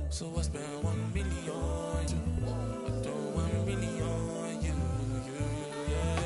So I spent 1 million on you. I throw 1 million on you, yeah.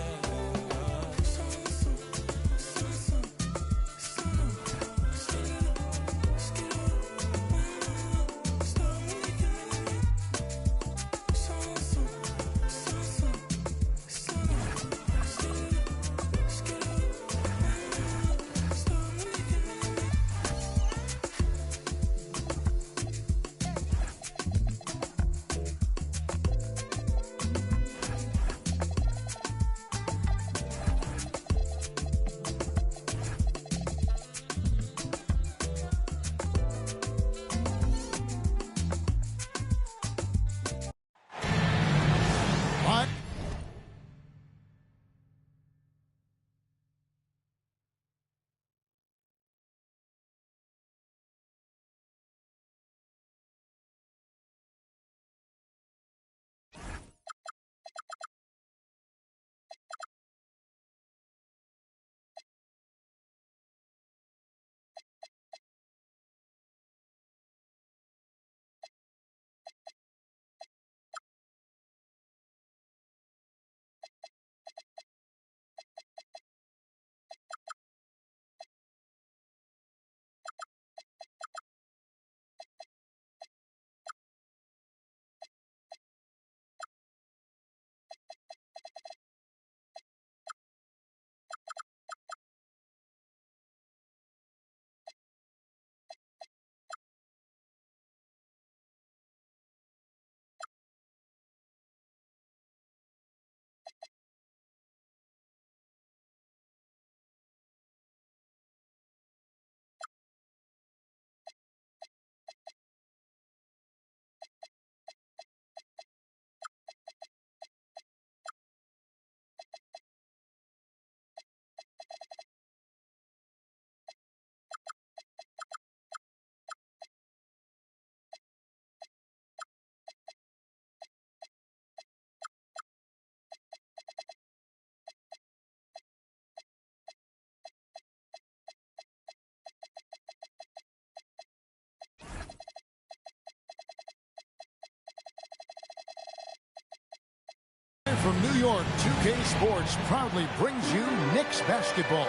From New York, 2K Sports proudly brings you Knicks basketball.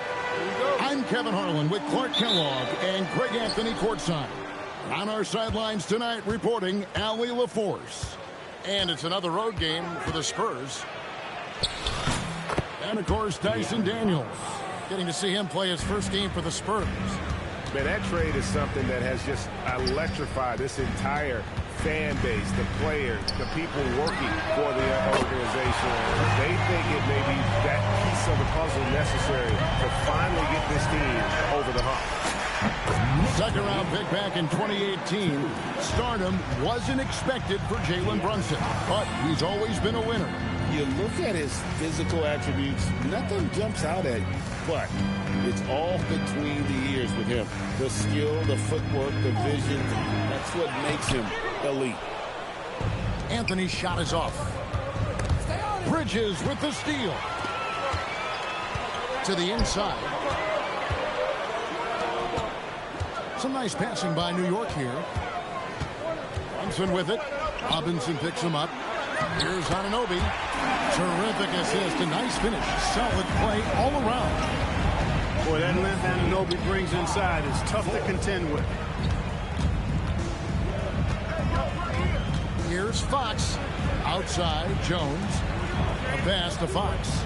I'm Kevin Harlan with Clark Kellogg and Greg Anthony courtside. On our sidelines tonight, reporting Allie LaForce. And it's another road game for the Spurs. And, of course, Dyson Daniels. Getting to see him play his first game for the Spurs. Man, that trade is something that has just electrified this entire fan base, the players, the people working for the organization. They think it may be that piece of the puzzle necessary to finally get this team over the hump. Second round pick back in 2018. Stardom wasn't expected for Jalen Brunson, but he's always been a winner. You look at his physical attributes, nothing jumps out at you, but it's all between the ears with him. The skill, the footwork, the vision, that's what makes him elite. Anthony's shot is off. Bridges with the steal. To the inside. Some nice passing by New York here. Brunson with it. Robinson picks him up. Here's Anunoby. Terrific assist. A nice finish. Solid play all around. Boy, that length Anunoby brings inside is tough to contend with. Here's Fox. Outside, Jones. A pass to Fox.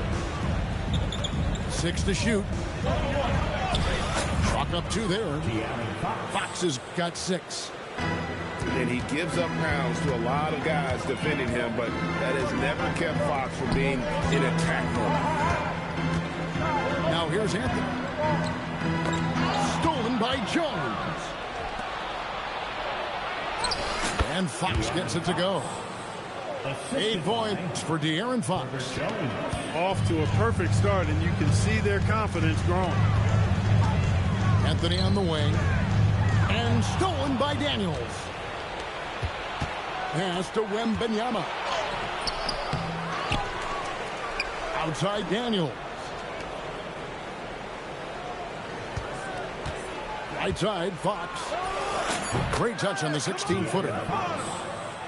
6 to shoot. Chalk up 2 there. Fox has got 6. And he gives up pounds to a lot of guys defending him, but that has never kept Fox from being in attack mode. Now here's Anthony. Stolen by Jones. And Fox gets it to go. 8 points for De'Aaron Fox. Off to a perfect start, and you can see their confidence growing. Anthony on the wing. And stolen by Daniels. Pass to Wembanyama. Outside Daniels. Right side, Fox. Great touch on the 16-footer.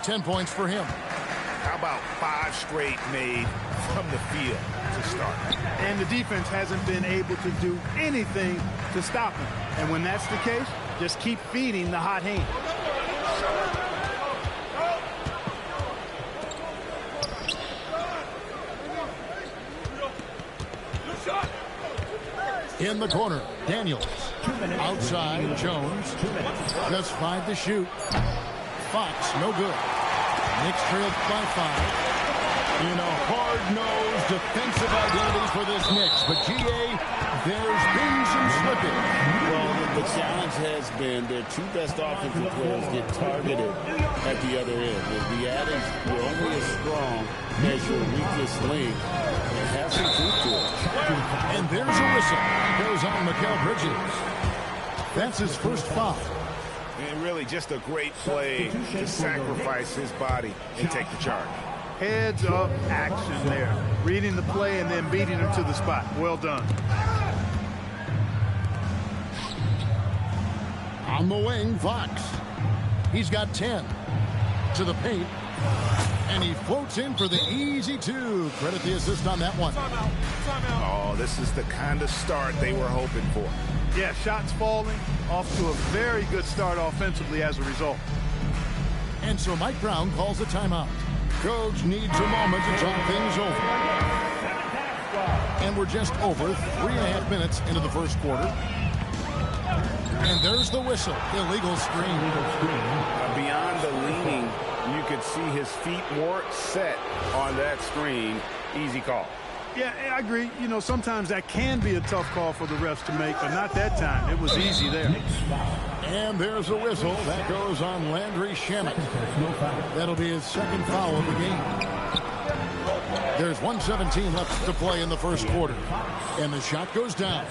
10 points for him. How about 5 straight made from the field to start? And the defense hasn't been able to do anything to stop him. And when that's the case, just keep feeding the hot hand. In the corner, Daniels. Outside, Jones. Just 5 to shoot. Fox, no good. Knicks trailed by 5. In a hard-nosed defensive identity for this Knicks. But, G.A., there's been some slipping. Well, the challenge has been their 2 best offensive players get targeted at the other end. The adage, you're only as strong as your weakest link. It has some truth to it. And there's a whistle. It goes on Mikal Bridges. That's his first foul. And really just a great play to sacrifice his body and take the charge. Heads-up action there. Reading the play and then beating him to the spot. Well done. On the wing, Fox. He's got 10. To the paint. And he floats in for the easy 2. Credit the assist on that one. Oh, this is the kind of start they were hoping for. Yeah, shots falling. Off to a very good start offensively as a result. And so Mike Brown calls a timeout. Coach needs a moment to talk things over. And we're just over 3.5 minutes into the first quarter. And there's the whistle. Illegal screen. Beyond the leaning, you could see his feet weren't set on that screen. Easy call. Yeah, I agree. You know, sometimes that can be a tough call for the refs to make, but not that time. It was easy there. And there's a whistle. That goes on Landry Shamet. That'll be his second foul of the game. There's 1:17 left to play in the first quarter. And the shot goes down.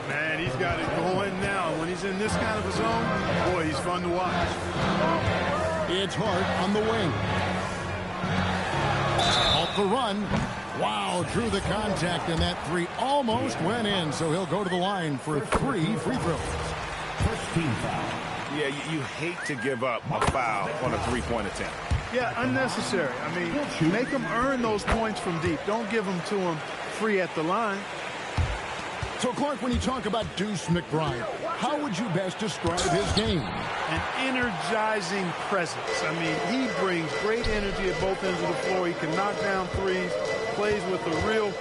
Man, he's got it going now. When he's in this kind of a zone, boy, he's fun to watch. It's Hart on the wing. Off the run. Wow, drew the contact, and that 3 almost went in. So he'll go to the line for 3 free throws. First team foul. Yeah, you hate to give up a foul on a 3-point attempt. Yeah, unnecessary. I mean, make them earn those points from deep. Don't give them to them free at the line. So, Clark, when you talk about Deuce McBride, how would you best describe his game? An energizing presence. I mean, he brings great energy at both ends of the floor. He can knock down threes, plays with a real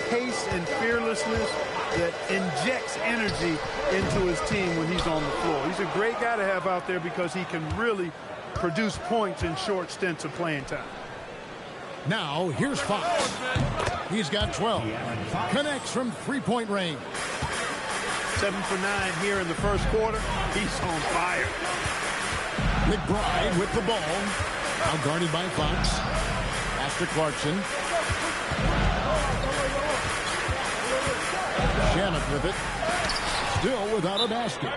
pace and fearlessness that injects energy into his team when he's on the floor. He's a great guy to have out there because he can really produce points in short stints of playing time. Now, here's Fox. He's got 12. Connects from 3-point range. 7 for 9 here in the first quarter. He's on fire. McBride with the ball. Now guarded by Fox. Pass to Clarkson. Shamet with it. Still without a basket.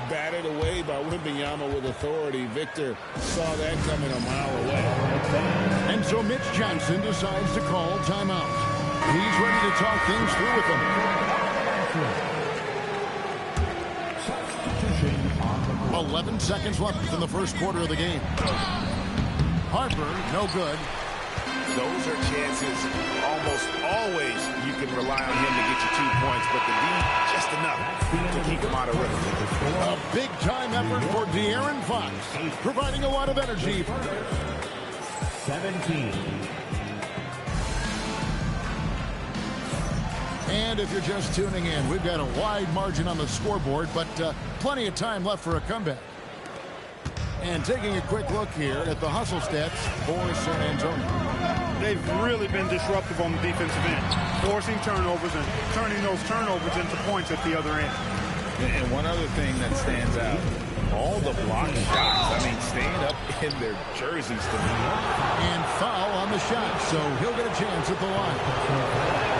Batted away by Wembanyama with authority. Victor saw that coming a mile away. And so Mitch Johnson decides to call timeout. He's ready to talk things through with them. 11 seconds left in the first quarter of the game. Harper, no good. Those are chances almost always you can rely on him to get you 2 points, but the D just enough to keep him out of rhythm. A big-time effort for De'Aaron Fox, providing a lot of energy. 17. And if you're just tuning in, we've got a wide margin on the scoreboard, but plenty of time left for a comeback. And taking a quick look here at the hustle stats for San Antonio. They've really been disruptive on the defensive end, forcing turnovers and turning those turnovers into points at the other end. And one other thing that stands out, all the block shots, I mean, staying up in their jerseys to me. And foul on the shot, so he'll get a chance at the line.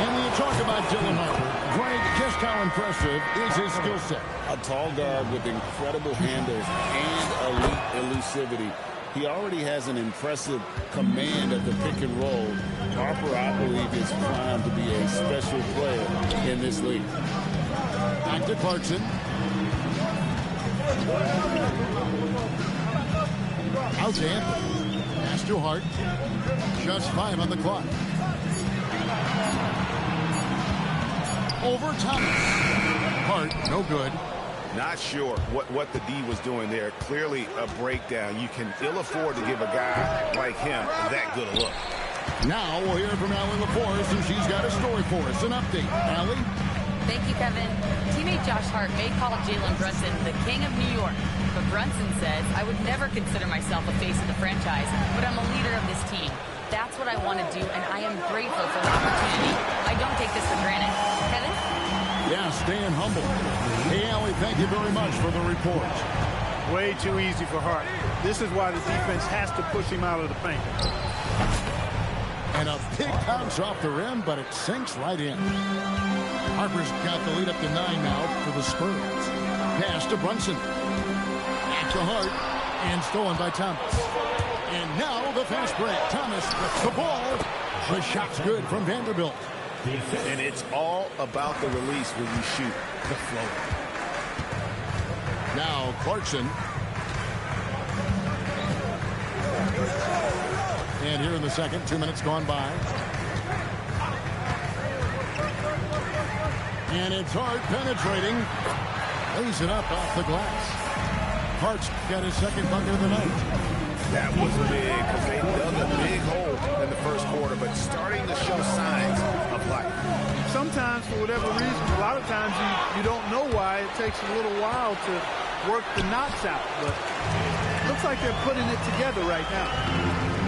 And when you talk about Dylan Harper, Greg, just how impressive is his skill set? A tall guard with incredible handle and elite elusivity. He already has an impressive command of the pick and roll. Harper, I believe, is primed to be a special player in this league. Back to Clarkson. Out to Anthony. Pass to Hart. Just 5 on the clock. Over Thomas. Hart, no good. Not sure what the D was doing there. Clearly a breakdown. You can ill afford to give a guy like him that good a look. Now we'll hear from Allie LaForest, and she's got a story for us. An update. Allie? Thank you, Kevin. Teammate Josh Hart may call Jalen Brunson the king of New York, but Brunson says, I would never consider myself a face of the franchise, but I'm a leader of this team. That's what I want to do, and I am grateful for the opportunity. I don't take this for granted. Kevin? Yeah, staying humble. Hey, Allie, thank you very much for the report. Way too easy for Hart. This is why the defense has to push him out of the paint. And a big bounce off the rim, but it sinks right in. Harper's got the lead up to 9 now for the Spurs. Pass to Brunson. Back to Hart. And stolen by Thomas. And now the fast break. Thomas with the ball. The shot's good from Vanderbilt. And it's all about the release when you shoot the float. Now Clarkson. And here in the second, 2 minutes gone by. And it's Hart penetrating. Lays it up off the glass. Hart's got his second bucket of the night. That was big because they dug a big hole in the first quarter, but starting to show signs of life. Sometimes, for whatever reason, a lot of times you don't know why. It takes a little while to work the knots out, but it looks like they're putting it together right now.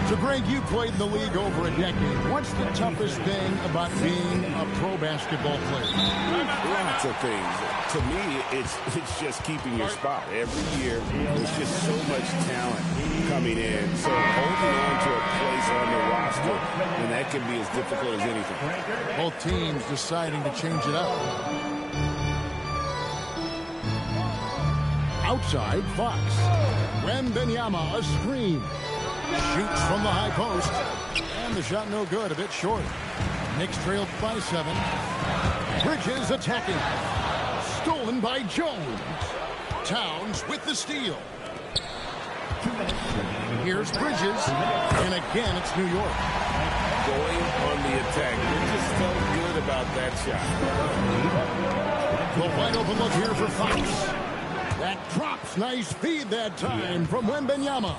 So, Greg, you played in the league over a decade. What's the toughest thing about being a pro basketball player? Lots of things. To me, it's just keeping your spot. Every year, there's just so much talent coming in. So holding on to a place on the roster, and that can be as difficult as anything. Both teams deciding to change it up. Outside, Fox. Wembanyama, a screen. Shoots from the high post. And the shot no good, a bit short. Knicks trailed by 7. Bridges attacking. Stolen by Jones. Towns with the steal. Here's Bridges. And again, it's New York. Going on the attack. Bridges felt good about that shot. The wide open look here for Fox. That drops. Nice feed that time from Wembanyama.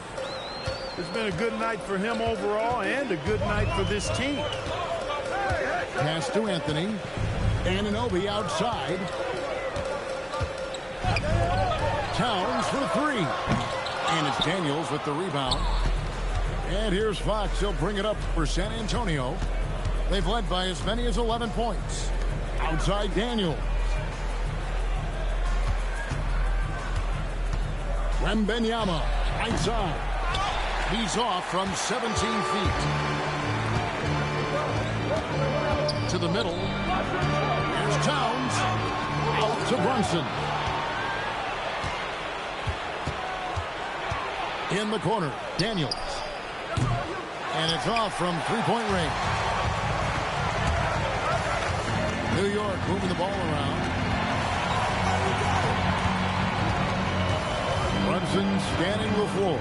It's been a good night for him overall and a good night for this team. Pass to Anthony. Anunoby outside. Towns for 3. And it's Daniels with the rebound. And here's Fox. He'll bring it up for San Antonio. They've led by as many as 11 points. Outside Daniels. Wembanyama. Right side. He's off from 17 feet. To the middle. Here's Towns. Out to Brunson. In the corner, Daniels. And it's off from three-point range. New York moving the ball around. Brunson scanning the floor.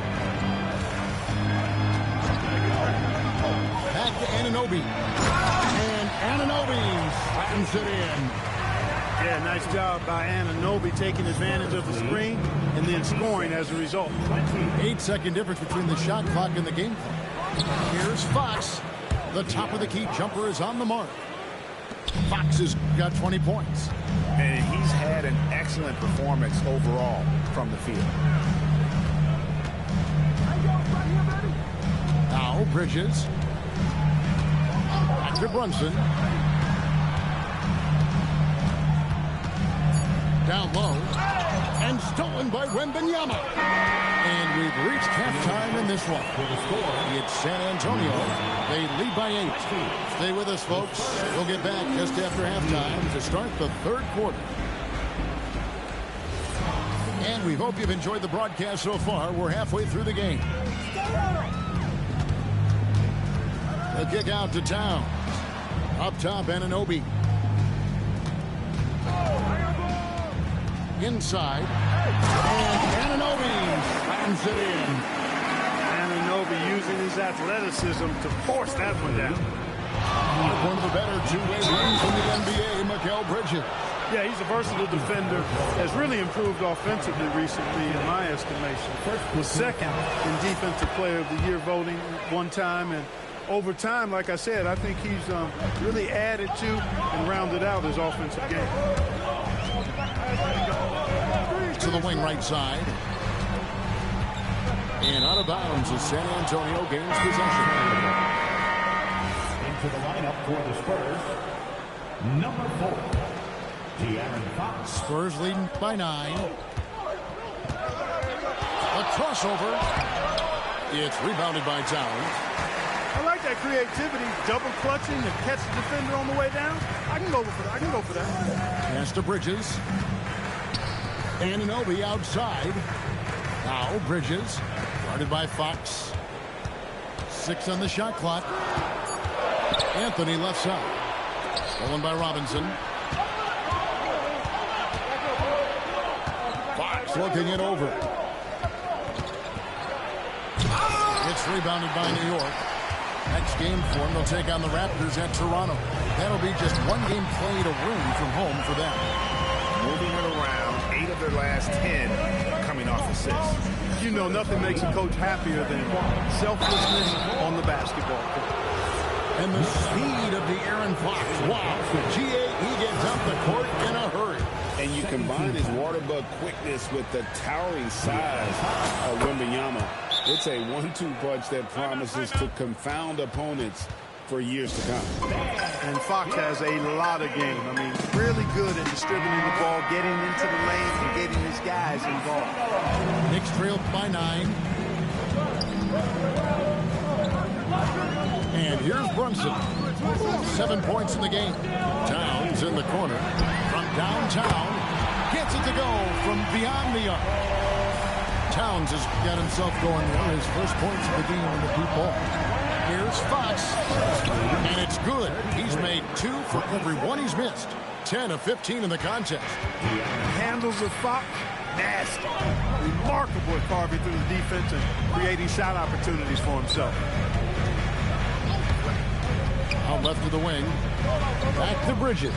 Back to Anunoby. And Anunoby slams it in. Yeah, nice job by Anunoby taking advantage of the screen and then scoring as a result. 8-second difference between the shot clock and the game clock. Here's Fox. The top of the key jumper is on the mark. Fox has got 20 points. And he's had an excellent performance overall from the field. Now Bridges. Back to Brunson. Down low. And stolen by Wembanyama. And we've reached halftime in this one. It's San Antonio. They lead by 8. Stay with us, folks. We'll get back just after halftime to start the third quarter. And we hope you've enjoyed the broadcast so far. We're halfway through the game. The kick out to Towns. Up top, Anunoby. Inside. And Anunoby slams it in. athleticism to force that one down. One of the better two-way wings in the NBA, Mikal Bridges. Yeah, he's a versatile defender. Has really improved offensively recently, in my estimation. Was second in Defensive Player of the Year voting one time, and over time, like I said, I think he's really added to and rounded out his offensive game. To the wing right side. And out of bounds as San Antonio gains possession. Into the lineup for the Spurs, number 4, De'Aaron Fox. Spurs leading by 9. A crossover. It's rebounded by Towns. I like that creativity, double clutching to catch the defender on the way down. I can go for that. Pass to Bridges. Anunoby outside. Now Bridges, guarded by Fox. 6 on the shot clock. Anthony left side. Stolen by Robinson. Fox looking it over. It's rebounded by New York. Next game for them, they'll take on the Raptors at Toronto. That'll be just one game played a room from home for them. Moving it around, 8 of their last 10 coming off assists. You know, nothing makes a coach happier than selflessness on the basketball court. And the speed of De'Aaron Fox. Wow. He gets up the court in a hurry. And you combine his water bug quickness with the towering size of Wembanyama. It's a 1-2 punch that promises to confound opponents for years to come. And Fox has a lot of game. I mean, really good at distributing the ball, getting into the lane, and getting his guys involved. Knicks trailed by 9. And here's Brunson. 7 points in the game. Towns in the corner. From downtown. Gets it to go from beyond the arc. Towns has got himself going there. His first points of the game in the deep ball. Here's Fox. And it's good. He's made 2 for every one he's missed. 10 of 15 in the contest. Handles of Fox, nasty. Remarkable at carving through the defense and creating shot opportunities for himself. Out left to the wing. Back to Bridges.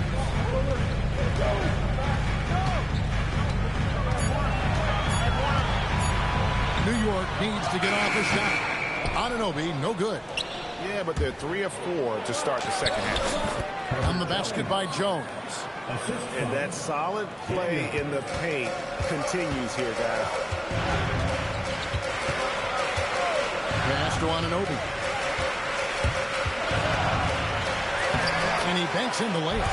New York needs to get off a shot. Anunoby, no good. Yeah, but they're 3 of 4 to start the second half. On the basket by Jones. And that solid play in the paint continues here, guys. Pass to Anunoby. And he banks in the layup.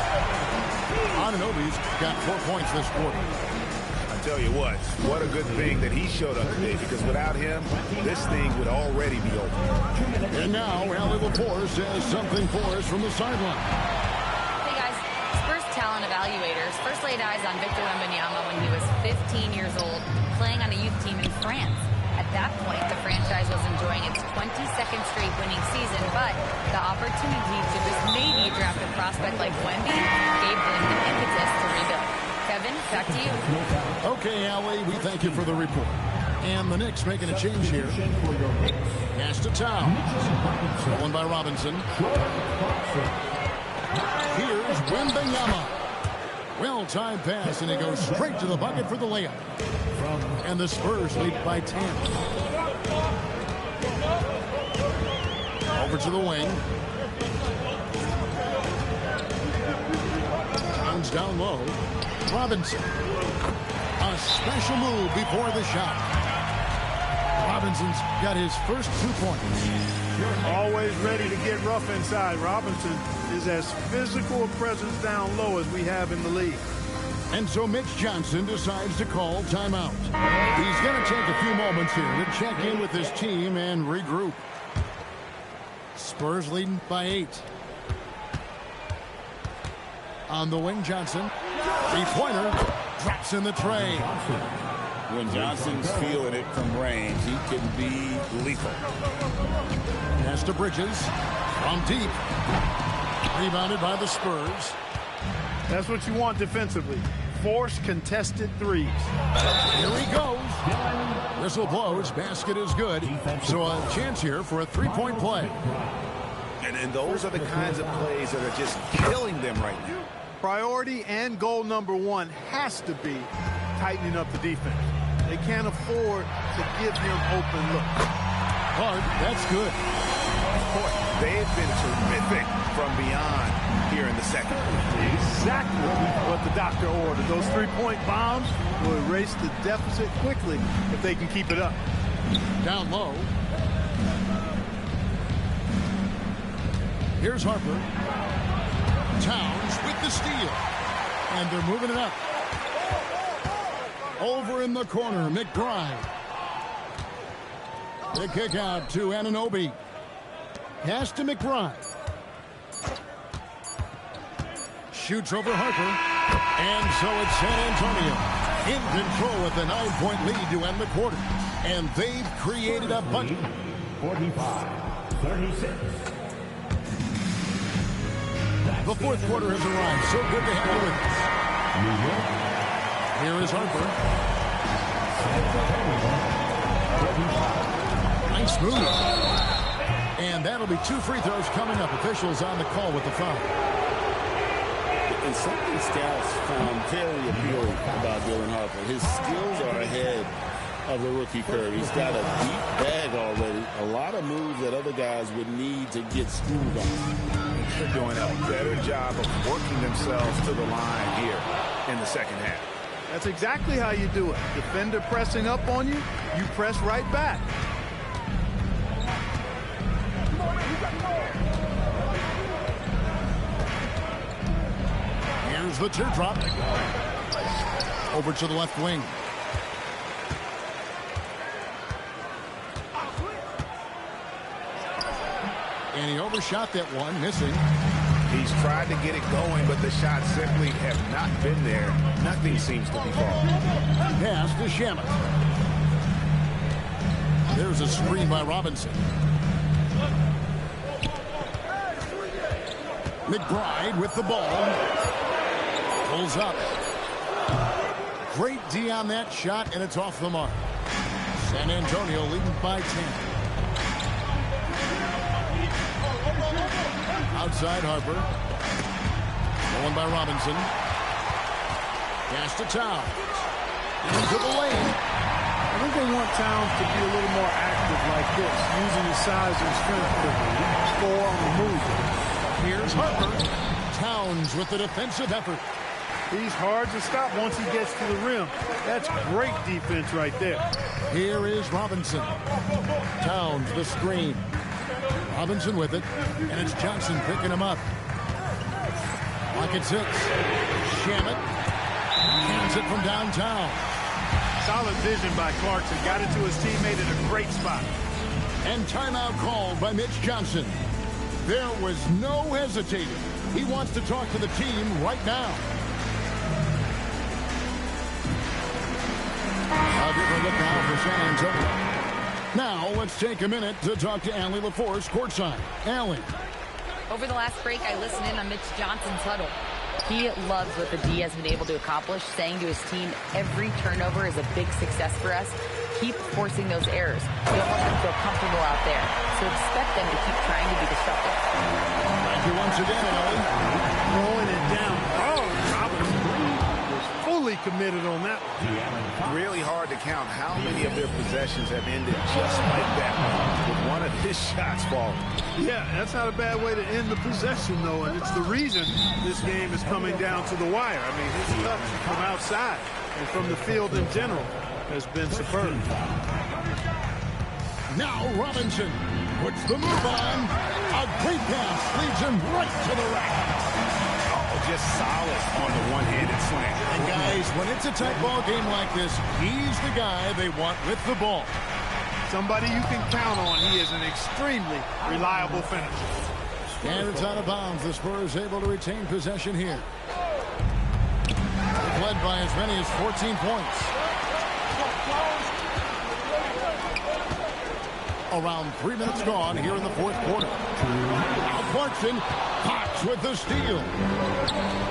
Anunoby's got 4 points this quarter. I tell you what a good thing that he showed up today, because without him, this thing would already be over. And now, Allie LaForce says something for us from the sideline. Hey guys, Spurs talent evaluators first laid eyes on Victor Wembanyama when he was 15 years old, playing on a youth team in France. At that point, the franchise was enjoying its 22nd straight winning season, but the opportunity to just maybe draft a prospect like Wemby gave them the impetus to rebuild. Kevin, back to you. Okay, Allie, we thank you for the report. And the Knicks making a change here. Pass to Towns. Stolen by Robinson. Here's Wembanyama. Well-timed pass, and he goes straight to the bucket for the layup. And the Spurs lead by 10. Over to the wing. Towns down low. Robinson. A special move before the shot. Robinson's got his first 2 points. Always ready to get rough inside. Robinson is as physical a presence down low as we have in the league. And so Mitch Johnson decides to call timeout. He's going to take a few moments here to check in with his team and regroup. Spurs leading by 8. On the wing, Johnson. Three-pointer drops in the tray. When Johnson's feeling it from range, he can be lethal. Pass to Bridges. From deep. Rebounded by the Spurs. That's what you want defensively. force contested threes. Here he goes. Whistle blows. Basket is good. So a chance here for a three-point play. And those are the kinds of plays that are just killing them right now. Priority and goal number one has to be tightening up the defense. They can't afford to give him open looks. Hard. That's good. Boy, they have been terrific from beyond here in the second. Exactly what the doctor ordered. Those three-point bombs will erase the deficit quickly if they can keep it up. Down low. Here's Harper. Towns with the steal. And they're moving it up. Over in the corner, McBride. The kick out to Anunoby. Pass to McBride. Shoots over Harper. And so it's San Antonio in control with a 9-point lead to end the quarter. And they've created a bunch. 45-36. The fourth quarter has arrived. So good to have you with us. Here is Harper. Nice move. And that'll be 2 free throws coming up. Officials on the call with the foul. And something scouts found very appealing about Dylan Harper. His skills are ahead of the rookie curve. He's got a deep bag already. A lot of moves that other guys would need to get schooled on. They're doing a better job of working themselves to the line here in the second half. That's exactly how you do it. Defender pressing up on you, you press right back. Here's the teardrop. Over to the left wing. And he overshot that one, missing. He's tried to get it going, but the shots simply have not been there. Nothing seems to be falling. Pass to Shamet. There's a screen by Robinson. McBride with the ball. Pulls up. Great D on that shot, and it's off the mark. San Antonio leading by 10. Outside Harper. Going by Robinson. Pass to Towns. Into the lane. I think they want Towns to be a little more active like this, using his size and strength to score on the move. Here's Harper. Towns with the defensive effort. He's hard to stop once he gets to the rim. That's great defense right there. Here is Robinson. Towns the screen. Robinson with it, and it's Johnson picking him up. Pocket 6. Shamet hands it from downtown. Solid vision by Clarkson. Got it to his teammate in a great spot. And timeout called by Mitch Johnson. There was no hesitating. He wants to talk to the team right now. A different look now for San Antonio. Now, let's take a minute to talk to Allie LaForce courtside. Allie. Over the last break, I listened in on Mitch Johnson's huddle. He loves what the D has been able to accomplish, saying to his team, every turnover is a big success for us. Keep forcing those errors. We don't want them to feel comfortable out there, so expect them to keep trying to be disruptive. Thank you once again, Allie. Throwing it down. Oh, Robinson was fully committed on that one. Really hard to count how many of their possessions have ended just like that, with one of his shots falling. Yeah, that's not a bad way to end the possession, though, and it's the reason this game is coming down to the wire. I mean, his touch from outside and from the field in general has been superb. Now Robinson puts the move on. A great pass leads him right to the rack. Just solid on the one-handed slam. And guys, when it's a tight ball game like this, he's the guy they want with the ball. Somebody you can count on. He is an extremely reliable finisher. And it's out of bounds. The Spurs able to retain possession here. Led by as many as 14 points. Around 3 minutes gone here in the fourth quarter. Now Clarkson, Cox with the steal.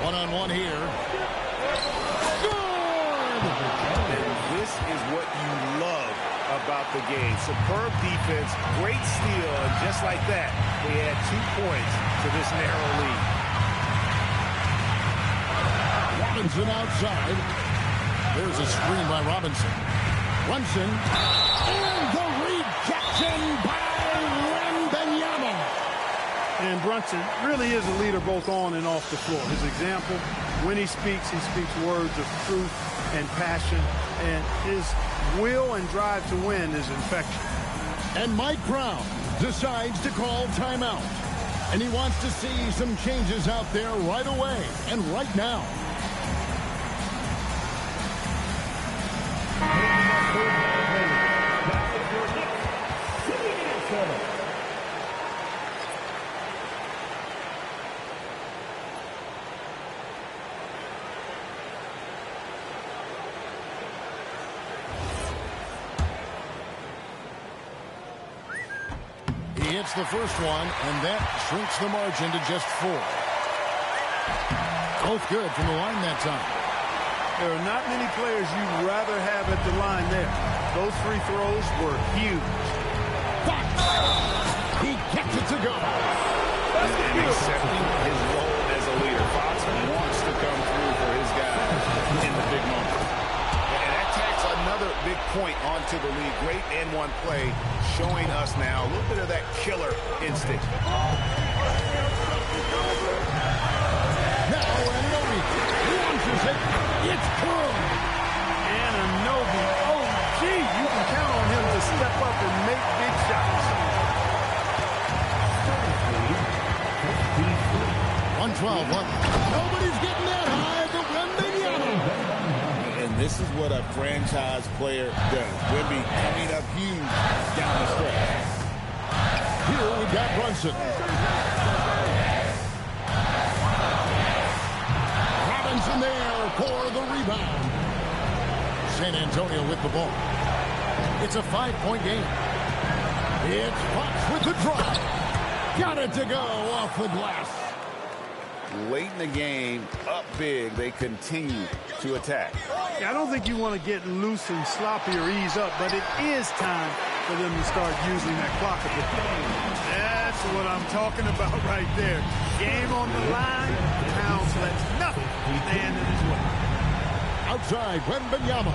One-on-one here. this is what you love about the game. Superb defense, great steal, and just like that, they add 2 points to this narrow lead. Robinson outside. There's a screen by Robinson. Brunson. And the rejection by Wembanyama. And Brunson really is a leader both on and off the floor. His example, when he speaks words of truth and passion. And his will and drive to win is infectious. And Mike Brown decides to call timeout. And he wants to see some changes out there right away and right now. He hits the first one, and that shrinks the margin to just 4. Both good from the line that time. There are not many players you'd rather have at the line there. Those free throws were huge. Fox! He gets it to go. And accepting his role as a leader. Fox wants to come through for his guys in the big moments. And that tacks another big point onto the lead. Great N1 play showing us now a little bit of that killer instinct. Now Anunoby launches it. It's good. Anunoby, oh gee, you can count on him to step up and make big shots. 112. Nobody's getting that high, but Wembanyama. And this is what a franchise player does. Wemby coming up huge down the stretch. Here we've got Brunson. Robinson there for the rebound. San Antonio with the ball. It's a 5-point game. It's Fox with the drive. Got it to go off the glass. Late in the game, up big, they continue to attack. Yeah, I don't think you want to get loose and sloppy or ease up, but it is time for them to start using that clock a bit. That's what I'm talking about right there. Game on the line, Towns lets nothing stand in his way. Outside, Wembanyama.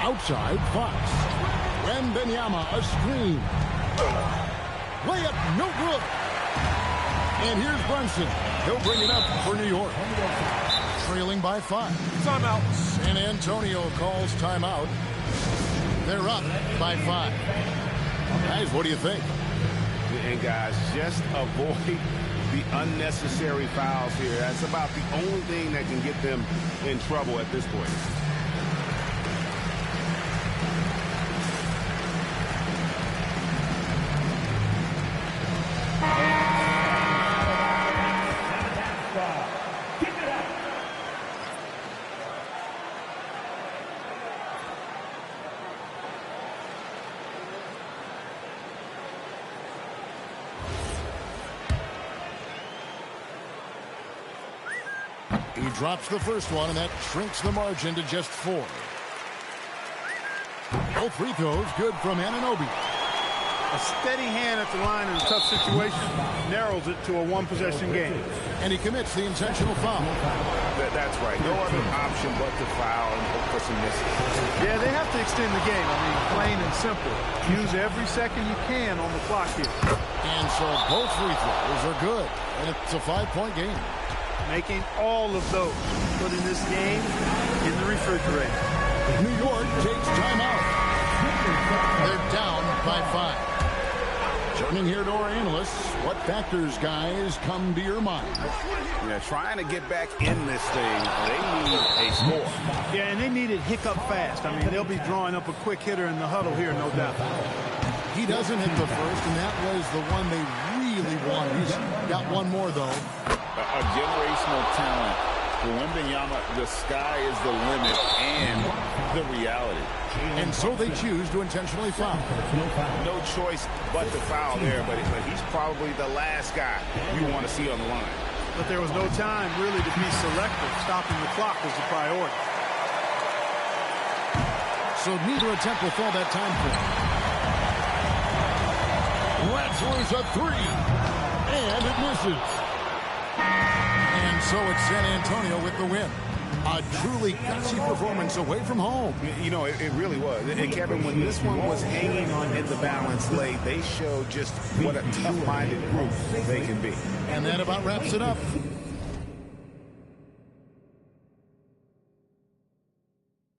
Outside, Fox. Wembanyama, a screen. Layup, no good. And here's Brunson. He'll bring it up for New York. Trailing by 5. Timeout. San Antonio calls timeout. They're up by 5. Guys, what do you think? And guys, just avoid the unnecessary fouls here. That's about the only thing that can get them in trouble at this point. He drops the first one, and that shrinks the margin to just 4. Both free throws good from Anunoby. A steady hand at the line in a tough situation narrows it to a one-possession game. And he commits the intentional foul. That's right. No other option but to foul and hope for some misses. Yeah, they have to extend the game. I mean, plain and simple. Use every second you can on the clock here. And so both free throws are good. And it's a 5-point game. Making all of those. Putting this game in the refrigerator. New York takes timeout. They're down by 5. Turning here to our analysts, what factors, guys, come to your mind? Yeah, trying to get back in this thing, they need a score. Yeah, and they need it hiccup fast. I mean, they'll be drawing up a quick hitter in the huddle here, no doubt. He doesn't hit the first, and that was the one they really wanted. He's got one more, though. A generational talent. For Wembanyama, the sky is the limit and the reality. And so they choose to intentionally foul. No choice but to foul there, but he's probably the last guy you want to see on the line. But there was no time really to be selective. Stopping the clock was the priority. So neither attempt will fall that time frame. Lets loose a three. And it misses. And so it's San Antonio with the win. A truly gutsy performance away from home. You know, it really was. And Kevin, when this one was hanging on in the balance late, they showed just what a tough-minded group they can be. And that about wraps it up.